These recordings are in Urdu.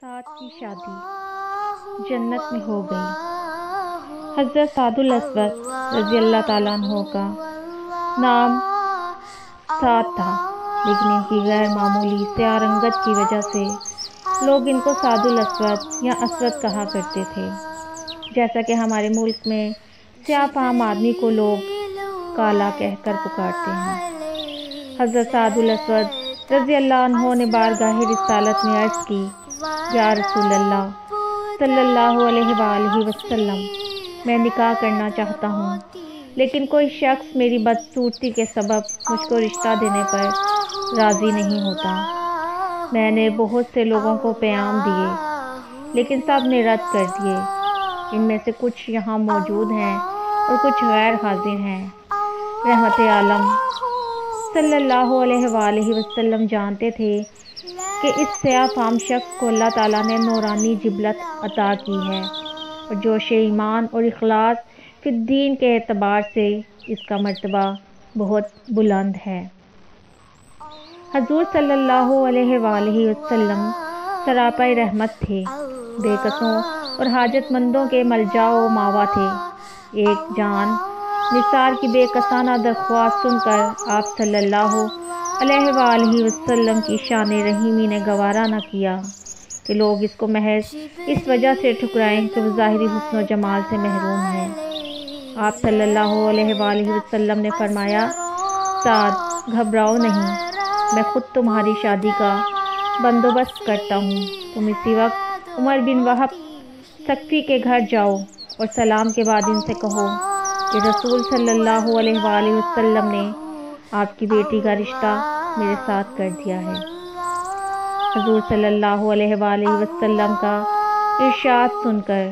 سعد کی شادی جنت میں ہو گئی۔ حضرت سعد الاسود رضی اللہ تعالیٰ عنہ کا نام سعد تھا، لیکن ان کی غیر معمولی سیاہ رنگت کی وجہ سے لوگ ان کو سعد الاسود یا اسود کہا کرتے تھے، جیسا کہ ہمارے ملک میں سیاہ فام آدمی کو لوگ کالا کہہ کر پکارتے ہیں۔ حضرت سعد الاسود رضی اللہ عنہ نے بارگاہ رسالت میں عرض کی، یا رسول اللہ صلی اللہ علیہ وآلہ وسلم، میں نکاح کرنا چاہتا ہوں، لیکن کوئی شخص میری بدصورتی کے سبب مجھ کو رشتہ دینے پر راضی نہیں ہوتا۔ میں نے بہت سے لوگوں کو پیام دیے، لیکن سب نے رد کر دیے۔ ان میں سے کچھ یہاں موجود ہیں اور کچھ غیر حاضر ہیں۔ رحمت عالم صلی اللہ علیہ وآلہ وسلم جانتے تھے کہ اس سیاہ فام شخص کو اللہ تعالیٰ نے نورانی جبلت عطا کی ہے اور جوش ایمان اور اخلاص فی الدین کے اعتبار سے اس کا مرتبہ بہت بلند ہے۔ حضور صلی اللہ علیہ وآلہ وسلم سراپا رحمت تھے، بے کسوں اور حاجت مندوں کے ملجا و ماوا تھے۔ ایک جان نثار کی بے کسانہ درخواست سن کر آپ صلی اللہ علیہ وآلہ وسلم کی شان رحیمی نے گوارا نہ کیا کہ لوگ اس کو محض اس وجہ سے ٹھکرائیں کہ وہ ظاہری حسن و جمال سے محروم ہے۔ آپ صلی اللہ علیہ وآلہ وسلم نے فرمایا، سعد گھبراؤ نہیں، میں خود تمہاری شادی کا بندوبست کرتا ہوں۔ تم اسی وقت عمر بن وہب ثقفی کے گھر جاؤ اور سلام کے بعد ان سے کہو کہ رسول صلی اللہ علیہ وآلہ وسلم نے آپ کی بیٹی کا رشتہ میرے ساتھ کر دیا ہے۔ حضور صلی اللہ علیہ وآلہ وسلم کا ارشاد سن کر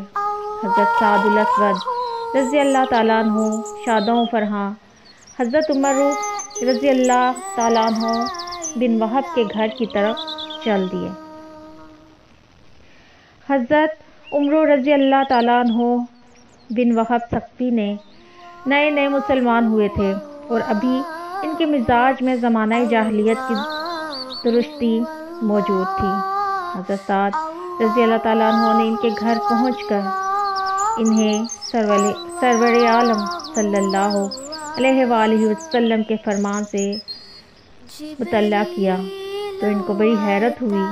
حضرت سعد الاسود رضی اللہ تعالیٰ عنہ شادوں و فرحاں حضرت عمر رضی اللہ تعالیٰ عنہ بن وہب کے گھر کی طرف چل دیے۔ حضرت عمر رضی اللہ تعالیٰ عنہ بن وہب ثقفی نے نئے مسلمان ہوئے تھے اور ابھی ان کے مزاج میں زمانہ جاہلیت کی درستی موجود تھی۔ حضرت سعد رضی اللہ تعالیٰ عنہ نے ان کے گھر پہنچ کر انہیں سرور عالم صلی اللہ علیہ وآلہ وسلم کے فرمان سے مطلع کیا تو ان کو بڑی حیرت ہوئی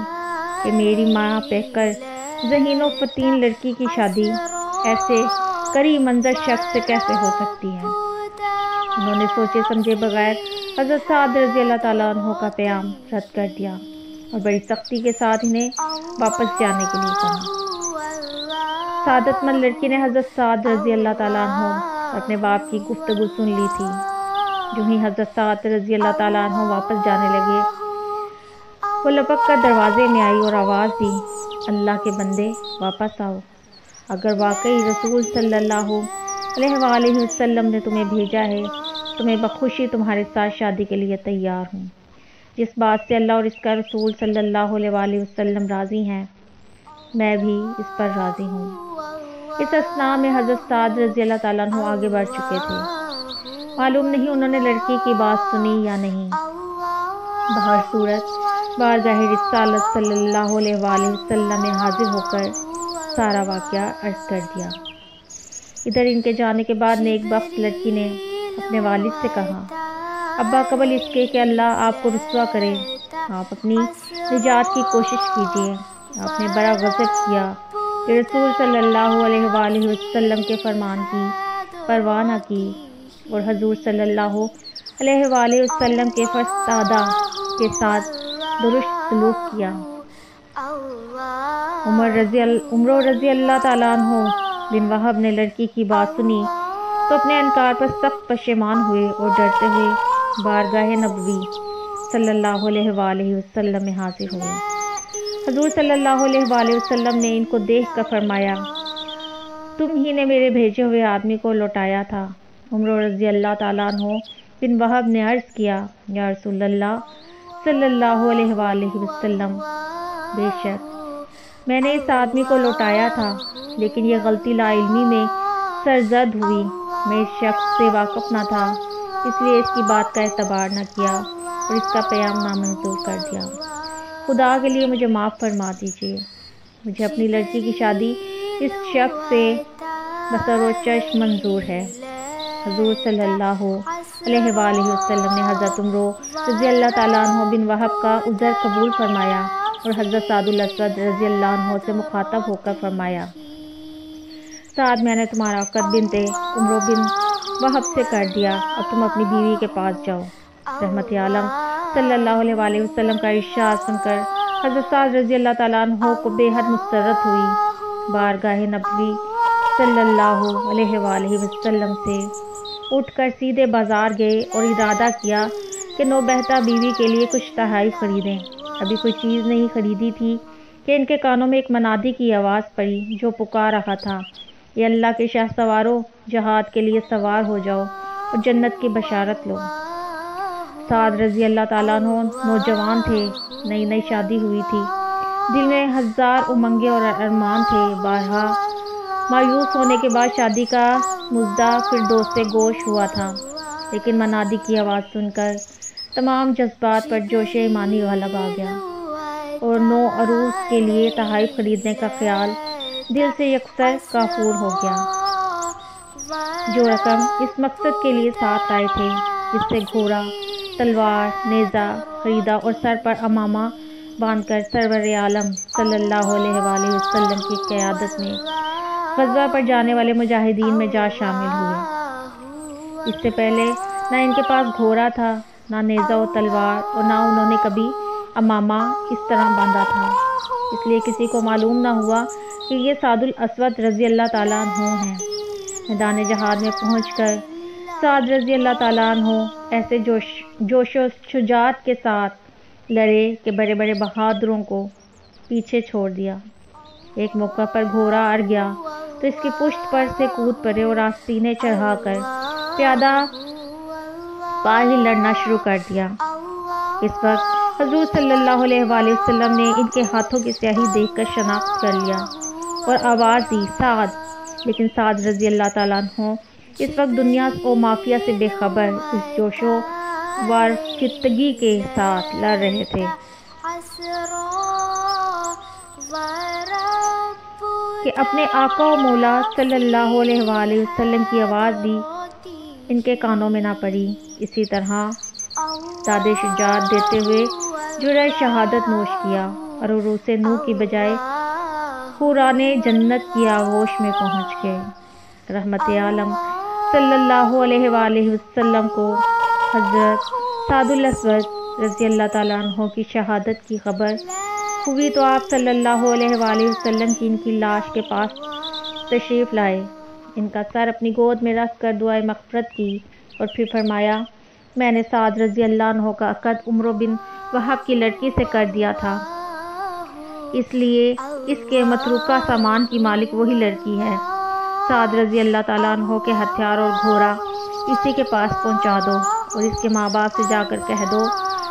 کہ میری ماں پہ کر ذہین و فتین لڑکی کی شادی ایسے قریب منظر شخص سے کیسے ہو سکتی ہے۔ انہوں نے سوچے سمجھے بغیر حضرت سعد رضی اللہ تعالیٰ عنہ کا پیام رد کر دیا اور بڑی سختی کے ساتھ انہیں واپس جانے کے لیے کہا۔ سعادت مند لڑکی نے حضرت سعد رضی اللہ تعالیٰ عنہ اپنے باپ کی گفتگو سن لی تھی۔ جو ہی حضرت سعد رضی اللہ تعالیٰ عنہ واپس جانے لگے، وہ لپک کر دروازے میں آئی اور آواز دی، اللہ کے بندے واپس آؤ، اگر واقعی رسول صلی اللہ علیہ وآلہ وسلم نے تمہیں بھیجا ہے تو میں بخوشی تمہارے ساتھ شادی کے لیے تیار ہوں۔ جس بات سے اللہ اور اس کا رسول صلی اللہ علیہ وآلہ وسلم راضی ہیں، میں بھی اس پر راضی ہوں۔ اس اثناء میں حضرت سعد رضی اللہ تعالیٰ عنہ آگے بڑھ چکے تھے۔ معلوم نہیں انہوں نے لڑکی کی بات سنی یا نہیں۔ بہر صورت بارگاہ رسالت صلی اللہ علیہ وآلہ وسلم میں حاضر ہو کر سارا واقعہ عرض کر دیا۔ ادھر ان کے جانے کے بعد نیک بخت لڑکی نے اپنے والد سے کہا، ابا قبل اس کے کہ اللہ آپ کو رسوا کرے، آپ اپنی نجات کی کوشش کیجیے۔ آپ نے بڑا غضب کیا کہ رسول صلی اللہ علیہ وآلہ وسلم کے فرمان کی پرواہ نہ کی اور حضور صلی اللہ علیہ وآلہ وسلم کے فرستادہ کے ساتھ درست سلوک کیا۔ عمر رضی اللہ تعالیٰ عنہ بن وہب نے لڑکی کی بات سنی تو اپنے انکار پر سخت پشیمان ہوئے اور ڈرتے ہوئے بارگاہ نبوی صلی اللہ علیہ وآلہ وسلم میں حاضر ہوئے۔ حضور صلی اللہ علیہ وآلہ وسلم نے ان کو دیکھ کر فرمایا، تم ہی نے میرے بھیجے ہوئے آدمی کو لوٹایا تھا۔ عمر رضی اللہ تعالیٰ عنہ بن وہب نے عرض کیا، یا رسول اللہ صلی اللہ علیہ وآلہ وسلم، بے شک میں نے اس آدمی کو لوٹایا تھا، لیکن یہ غلطی لا علمی میں سرزد ہوئی۔ میں اس شخص سے واقف نہ تھا، اس لیے اس کی بات کا اعتبار نہ کیا اور اس کا پیام نامنظور کر دیا۔ خدا کے لیے مجھے معاف فرما دیجیے۔ مجھے اپنی لڑکی کی شادی اس شخص سے بسر و چشم منظور ہے۔ حضور صلی اللہ علیہ وآلہ وسلم نے حضرت عمرو رضی اللہ تعالیٰ عنہ بن وہب کا عذر قبول فرمایا اور حضرت سعد الاسود رضی اللہ عنہ سے مخاطب ہو کر فرمایا، سعد، میں نے تمہارا عقد بنت عمرو بن وہب سے کر دیا، اب تم اپنی بیوی کے پاس جاؤ۔ رحمت عالم صلی اللہ علیہ وآلہ وسلم کا ارشاد سن کر حضرت سعد رضی اللہ تعالیٰ عنہ کو بے حد مسرت ہوئی۔ بارگاہ نبوی صلی اللہ علیہ وآلہ وسلم سے اٹھ کر سیدھے بازار گئے اور ارادہ کیا کہ نوبہتہ بیوی کے لیے کچھ تحائف خریدیں۔ ابھی کوئی چیز نہیں خریدی تھی کہ ان کے کانوں میں ایک منادی کی آواز پڑی جو پکار رہا تھا، یہ اللہ کے شاہ سوارو، جہاد کے لیے سوار ہو جاؤ اور جنت کی بشارت لو۔ سعد رضی اللہ تعالیٰ عنہ نوجوان تھے، نئی نئی شادی ہوئی تھی، دل میں ہزار امنگیں اور ارمان تھے۔ بارہا مایوس ہونے کے بعد شادی کا مزدہ فردوس سے گوش ہوا تھا، لیکن منادی کی آواز سن کر تمام جذبات پر جوش ایمانی غالب آ گیا اور نو عروس کے لیے تحائف خریدنے کا خیال دل سے یکسر کافور ہو گیا۔ جو رقم اس مقصد کے لیے ساتھ لائے تھے، اس سے گھوڑا، تلوار، نیزہ خریدا اور سر پر عمامہ باندھ کر سرور عالم صلی اللہ علیہ وآلہ وسلم کی قیادت میں غزوہ پر جانے والے مجاہدین میں جا شامل ہوئے۔ اس سے پہلے نہ ان کے پاس گھوڑا تھا، نہ نیزہ و تلوار، اور نہ انہوں نے کبھی عمامہ اس طرح باندھا تھا، اس لیے کسی کو معلوم نہ ہوا کہ یہ سعد الاسود رضی اللہ تعالیٰ عنہ ہیں۔ میدان جہاد میں پہنچ کر سعد رضی اللہ تعالیٰ عنہ ایسے جوش و شجاعت کے ساتھ لڑے کہ بڑے بڑے بہادروں کو پیچھے چھوڑ دیا۔ ایک موقع پر گھوڑا اڑ گیا تو اس کی پشت پر سے کود پڑے اور آستینے چڑھا کر پیادہ پاہی لڑنا شروع کر دیا۔ اس وقت حضور صلی اللہ علیہ وآلہ وسلم نے ان کے ہاتھوں کی سیاہی دیکھ کر شناخت کر لیا اور آواز دی، سعد! لیکن سعد رضی اللہ تعالیٰ عنہ اس وقت دنیا و مافیا سے بے خبر اس جوش و ورفتگی کے ساتھ لڑ رہے تھے کہ اپنے آقا و مولا صلی اللہ علیہ وآلہ وسلم کی آواز بھی ان کے کانوں میں نہ پڑی۔ اسی طرح داد شجاعت دیتے ہوئے جرعہ شہادت نوش کیا اور عروس نو کی بجائے حوران جنت کی آغوش میں پہنچ گئے۔ رحمت عالم صلی اللہ علیہ وآلہ وسلم کو حضرت سعد الاسود رضی اللہ تعالیٰ عنہ کی شہادت کی خبر ہوئی تو آپ صلی اللہ علیہ وآلہ وسلم کی ان کی لاش کے پاس تشریف لائے، ان کا سر اپنی گود میں رکھ کر دعائے مغفرت کی اور پھر فرمایا، میں نے سعد رضی اللہ عنہ کا عقد عمرو بن وہب کی لڑکی سے کر دیا تھا، اس لیے اس کے متروکہ سامان کی مالک وہی لڑکی ہے۔ سعد رضی اللہ تعالیٰ عنہ کے ہتھیار اور گھوڑا اسی کے پاس پہنچا دو اور اس کے ماں باپ سے جا کر کہہ دو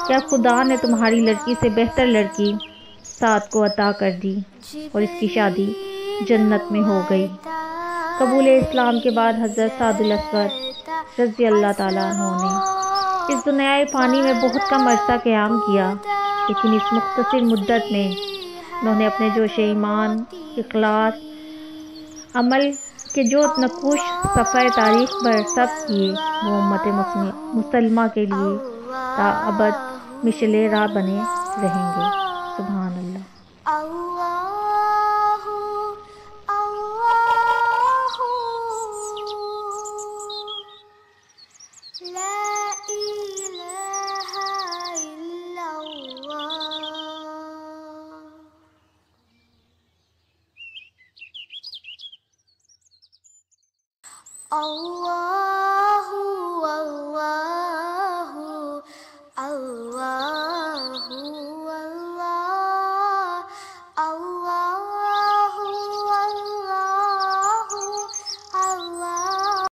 کہ اب خدا نے تمہاری لڑکی سے بہتر لڑکی سعد کو عطا کر دی اور اس کی شادی جنت میں ہو گئی۔ قبول اسلام کے بعد حضرت سعد الاسود رضی اللہ تعالیٰ عنہ نے اس دنیائے فانی میں بہت کم عرصہ قیام کیا، لیکن اس مختصر مدت میں انہوں نے اپنے جوش ایمان، اخلاص، عمل کے جو نقوش صفحہ تاریخ پر ثبت کیے وہ امت مسلمہ کے لیے تا ابد مشعل راہ بنے رہیں گے۔ سبحان اللہ۔ Allah